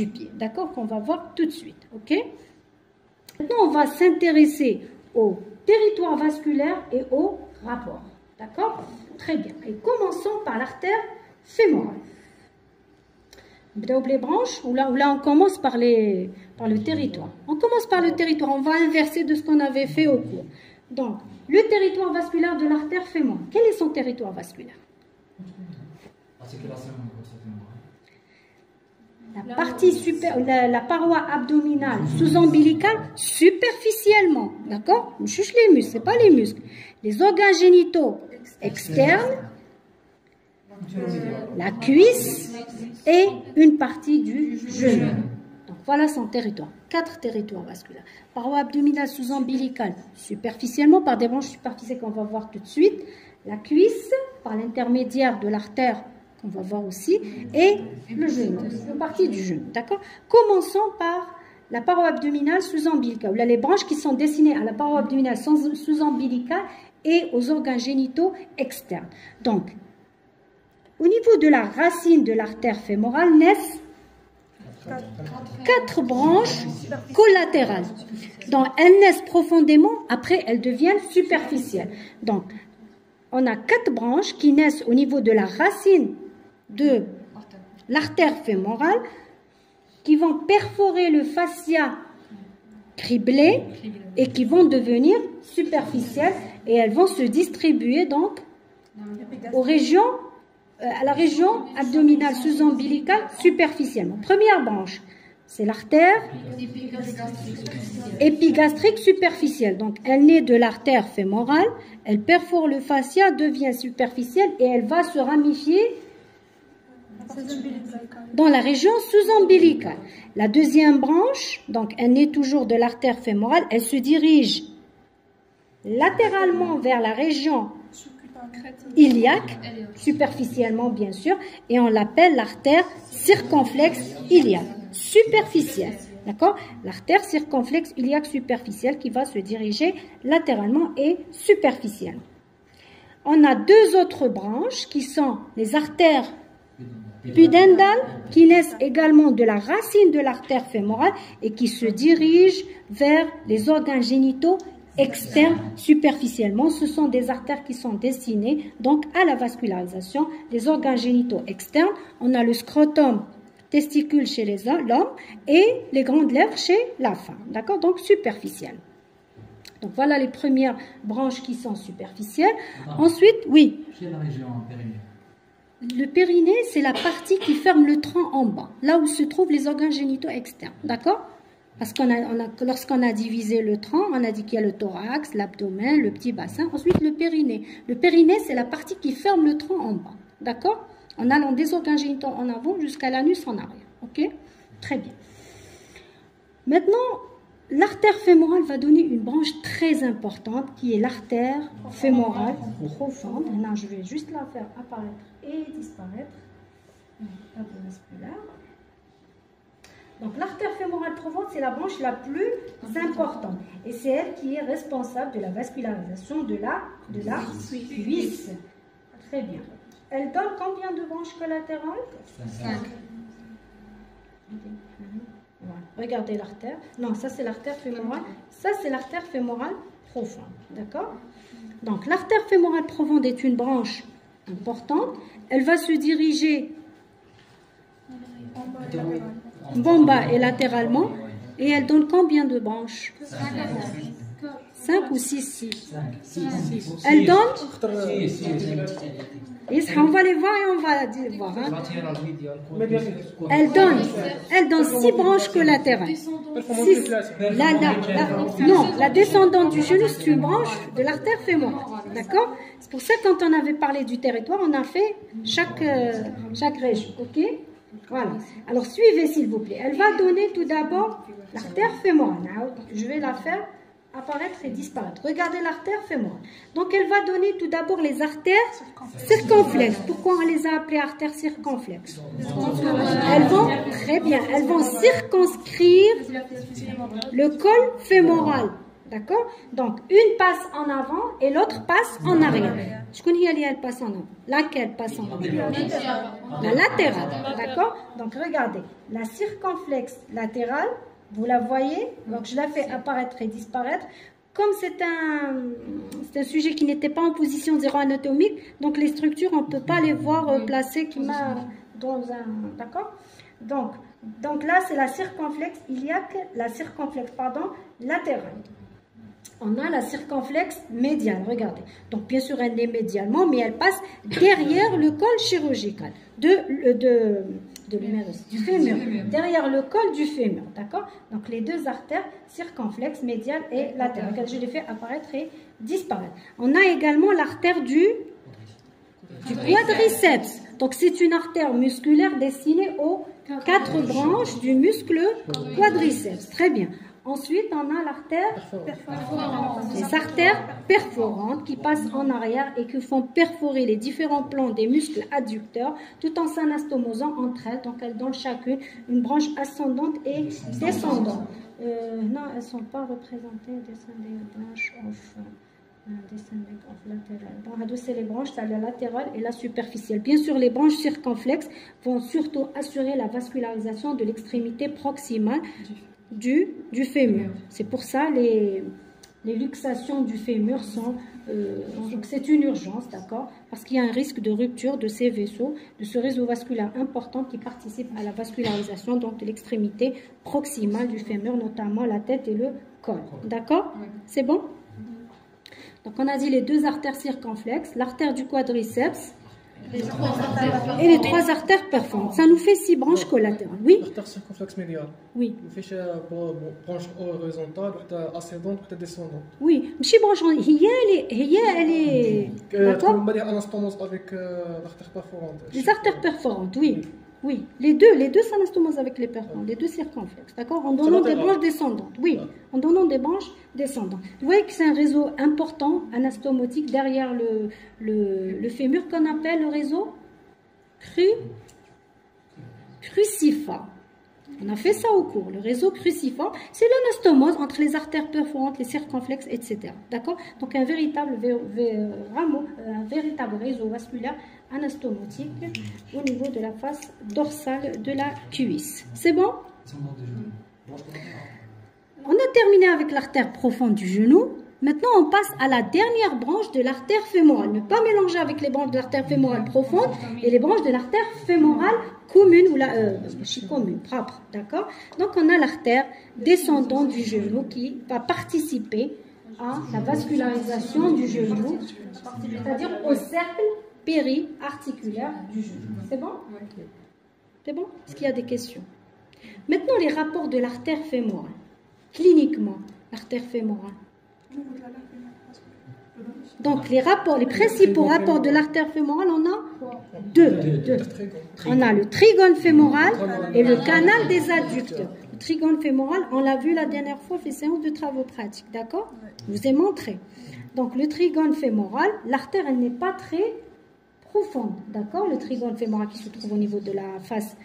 du pied, d'accord, qu'on va voir tout de suite, ok. Maintenant, on va s'intéresser au territoire vasculaire et au rapport, d'accord. Très bien. Et commençons par l'artère fémorale. Les branches, ou là on commence par le territoire. On commence par le territoire, on va inverser de ce qu'on avait fait au cours. Donc, le territoire vasculaire de l'artère fémorale. Quel est son territoire vasculaire? La partie la paroi abdominale sous-ombilicale superficiellement, d'accord? On cherche les muscles, c'est pas les muscles. Les organes génitaux externes, la cuisse et une partie du genou. Donc voilà son territoire. 4 territoires vasculaires. Paroi abdominale sous-ombilicale superficiellement par des branches superficielles qu'on va voir tout de suite. La cuisse par l'intermédiaire de l'artère qu'on va voir aussi, et le genou, une partie du genou, d'accord. Commençons par la paroi abdominale sous-ombilicale. Là, les branches qui sont destinées à la paroi abdominale sous-ombilicale et aux organes génitaux externes. Donc, au niveau de la racine de l'artère fémorale naissent 4 branches collatérales. Donc, elles naissent profondément, après elles deviennent superficielles. Donc, on a 4 branches qui naissent au niveau de la racine de l'artère fémorale, qui vont perforer le fascia criblé et qui vont devenir superficielles, et elles vont se distribuer donc à la région abdominale sous-ombilicale superficiellement. Première branche, c'est l'artère épigastrique superficielle. Donc, elle naît de l'artère fémorale, elle perfore le fascia, devient superficielle et elle va se ramifier dans la région sous-ombilicale. La deuxième branche, donc elle naît toujours de l'artère fémorale, elle se dirige latéralement vers la région iliaque, superficiellement bien sûr, et on l'appelle l'artère circonflexe iliaque, superficielle. D'accord? L'artère circonflexe iliaque superficielle qui va se diriger latéralement et superficiellement. On a 2 autres branches qui sont les artères pudendales qui naissent également de la racine de l'artère fémorale et qui se dirigent vers les organes génitaux externes superficiellement. Ce sont des artères qui sont destinées donc à la vascularisation des organes génitaux externes. On a le scrotum testicule chez l'homme et les grandes lèvres chez la femme. D'accord? Donc superficielles. Donc voilà les premières branches qui sont superficielles. Ensuite, oui. Chez la région périnée. Le périnée, c'est la partie qui ferme le tronc en bas, là où se trouvent les organes génitaux externes. D'accord? Parce qu'on lorsqu'on a divisé le tronc, on a dit qu'il y a le thorax, l'abdomen, le petit bassin, ensuite le périnée. Le périnée, c'est la partie qui ferme le tronc en bas. D'accord? En allant des organes génitaux en avant jusqu'à l'anus en arrière. Ok? Très bien. Maintenant, l'artère fémorale va donner une branche très importante qui est l'artère fémorale profonde. Maintenant, je vais juste la faire apparaître et disparaître. Donc, l'artère fémorale profonde, c'est la branche la plus importante. Et c'est elle qui est responsable de la vascularisation de la cuisse. Très bien. Elle donne combien de branches collatérales? 5. Voilà. Regardez l'artère. Non, ça c'est l'artère fémorale. Ça c'est l'artère fémorale profonde. D'accord? Donc l'artère fémorale profonde est une branche importante. Elle va se diriger en bas et latéralement. Et elle donne combien de branches? 5 ou 6? Elle donne. On va les voir et on va voir. Hein. Elle donne 6 branches collatérales. Non, la descendante du genou, c'est une branche de l'artère fémorale. D'accord? C'est pour ça que quand on avait parlé du territoire, on a fait chaque région. Ok? Voilà. Alors suivez s'il vous plaît. Elle va donner tout d'abord l'artère fémorale. Je vais la faire apparaître et disparaître. Regardez l'artère fémorale. Donc elle va donner tout d'abord les artères circonflexes. Pourquoi on les a appelées artères circonflexes? Elles vont circonscrire le col fémoral D'accord? Donc, une passe en avant et l'autre passe en arrière. Je connais elle passe en avant. Laquelle passe en avant? La latérale. D'accord? Donc, regardez. La circonflexe latérale, vous la voyez? Donc, je la fais apparaître et disparaître. Comme c'est un sujet qui n'était pas en position zéro anatomique, donc les structures, on ne peut pas les voir placées dans un... D'accord? Donc là, c'est la circonflexe iliaque, latérale. On a la circonflexe médiale, regardez. Donc, bien sûr, elle est médialement, mais elle passe derrière le col chirurgical du fémur, derrière le col du fémur, d'accord? Donc, les deux artères circonflexes, médiale et latérale. Je les fais apparaître et disparaître. On a également l'artère du quadriceps. Donc, c'est une artère musculaire destinée aux 4 branches du muscle quadriceps. Très bien. Ensuite, on a l'artère perforante. Les artères perforantes qui passent en arrière et qui font perforer les différents plans des muscles adducteurs tout en s'anastomosant entre elles. Donc, elles donnent chacune une branche ascendante et descendante. Non, elles ne sont pas représentées. Descending branch of latéral. Donc, c'est les branches, la latérale et la superficielle. Bien sûr, les branches circonflexes vont surtout assurer la vascularisation de l'extrémité proximale du fémur. C'est pour ça les luxations du fémur sont... donc c'est une urgence, d'accord? Parce qu'il y a un risque de rupture de ces vaisseaux, de ce réseau vasculaire important qui participe à la vascularisation donc, de l'extrémité proximale du fémur, notamment la tête et le col. D'accord? C'est bon? Donc on a dit les deux artères circonflexes, l'artère du quadriceps et les 3 artères perforantes. Ça nous fait 6 branches collatérales. Oui. L'artère circonflexe médiale. Oui. Nous fait branche horizontale, ascendante, descendante. Oui. ماشي branche elle est d'accord. On va dire anastomose avec l'artère perforante. Les artères perforantes, oui. Oui, les deux s'anastomosent avec les perforantes, les deux circonflexes, d'accord? En donnant des branches descendantes, oui, en donnant des branches descendantes. Vous voyez que c'est un réseau important, anastomotique, derrière le fémur, qu'on appelle le réseau cruciforme. On a fait ça au cours. Le réseau cruciforme, c'est l'anastomose entre les artères perforantes, les circonflexes, etc. D'accord? Donc un véritable réseau vasculaire anastomotique au niveau de la face dorsale de la cuisse. C'est bon? On a terminé avec l'artère profonde du genou. Maintenant, on passe à la dernière branche de l'artère fémorale. Ne pas mélanger avec les branches de l'artère fémorale profonde et les branches de l'artère fémorale commune ou commune, propre. D'accord? Donc, on a l'artère descendante du genou qui va participer à la vascularisation du genou, c'est-à-dire au cercle périarticulaire du genou. C'est bon? C'est bon? Est-ce qu'il y a des questions? Maintenant, les rapports de l'artère fémorale. Cliniquement, l'artère fémorale. Donc, les principaux rapports de l'artère fémorale, on a deux. On a le trigone fémoral et le canal des adducteurs. Le trigone fémoral, on l'a vu la dernière fois, fait séance de travaux pratiques, d'accord? Je vous ai montré. Donc, le trigone fémoral, l'artère, elle n'est pas très profonde, d'accord? Le trigone fémoral qui se trouve au niveau de la face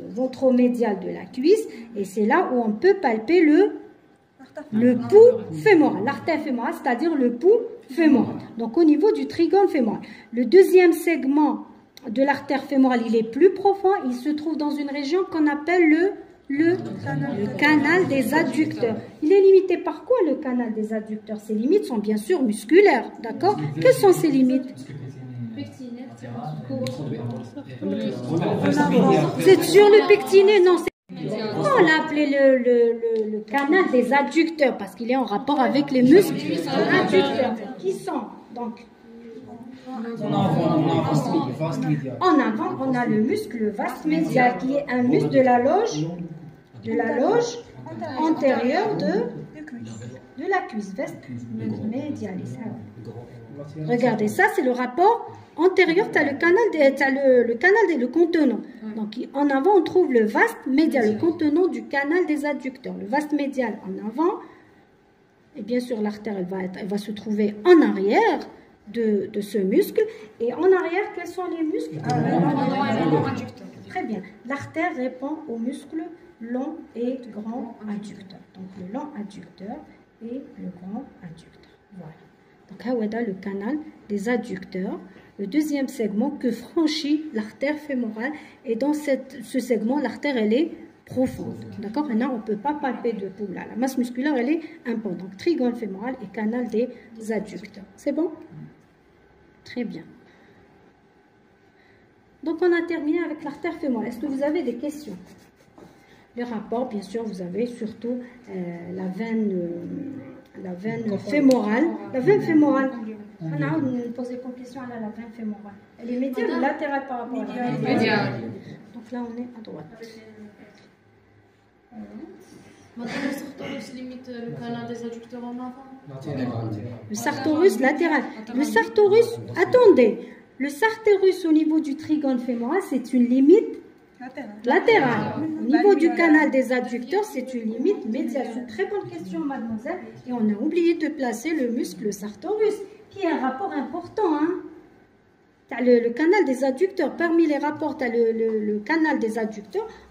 ventromédiale de la cuisse, et c'est là où on peut palper le pouls fémoral, l'artère fémorale, c'est-à-dire le pouls fémoral. Donc, au niveau du trigone fémoral. Le deuxième segment de l'artère fémorale, il est plus profond. Il se trouve dans une région qu'on appelle le canal des adducteurs. Il est limité par quoi, le canal des adducteurs? Ses limites sont bien sûr musculaires, d'accord? Quelles sont ses limites? C'est sur le pectiné? Non, on l'a appelé le canal des adducteurs parce qu'il est en rapport avec les muscles adducteurs qui sont donc en avant, on a le muscle vaste médial qui est un muscle de la loge antérieure de la cuisse vaste médiale. Regardez, ça c'est le rapport antérieur, tu as le contenant. Donc en avant, on trouve le vaste médial, le contenant du canal des adducteurs. Le vaste médial en avant, et bien sûr l'artère, elle va se trouver en arrière de ce muscle. Et en arrière, quels sont les muscles? Très bien. L'artère répond aux muscles long et grand adducteur. Donc le long adducteur et le grand adducteur. Voilà. Donc, là, le canal des adducteurs. Le deuxième segment que franchit l'artère fémorale. Et dans ce segment, l'artère, elle est profonde. D'accord? Maintenant, on ne peut pas palper de tout là. La masse musculaire, elle est importante. Donc, trigone fémoral et canal des adducteurs. C'est bon? Très bien. Donc, on a terminé avec l'artère fémorale. Est-ce que vous avez des questions? Les rapports, bien sûr, vous avez surtout la veine fémorale. La veine fémorale. On a posé comme question à la veine fémorale. Elle est médiale ou latérale par rapport à la médiale? Donc là, on est à droite. Maintenant, le sartorus limite le canal des adducteurs en avant. Le sartorus latéral. Le sartorus, attendez. Le sartorus au niveau du trigone fémoral, c'est une limite latérale. Au niveau du canal des adducteurs, c'est une limite médiale. C'est une très bonne question, mademoiselle. Et on a oublié de placer le muscle sartorus, qui a un rapport important. Hein. Tu as le canal des adducteurs. Parmi les rapports, tu as le canal des adducteurs.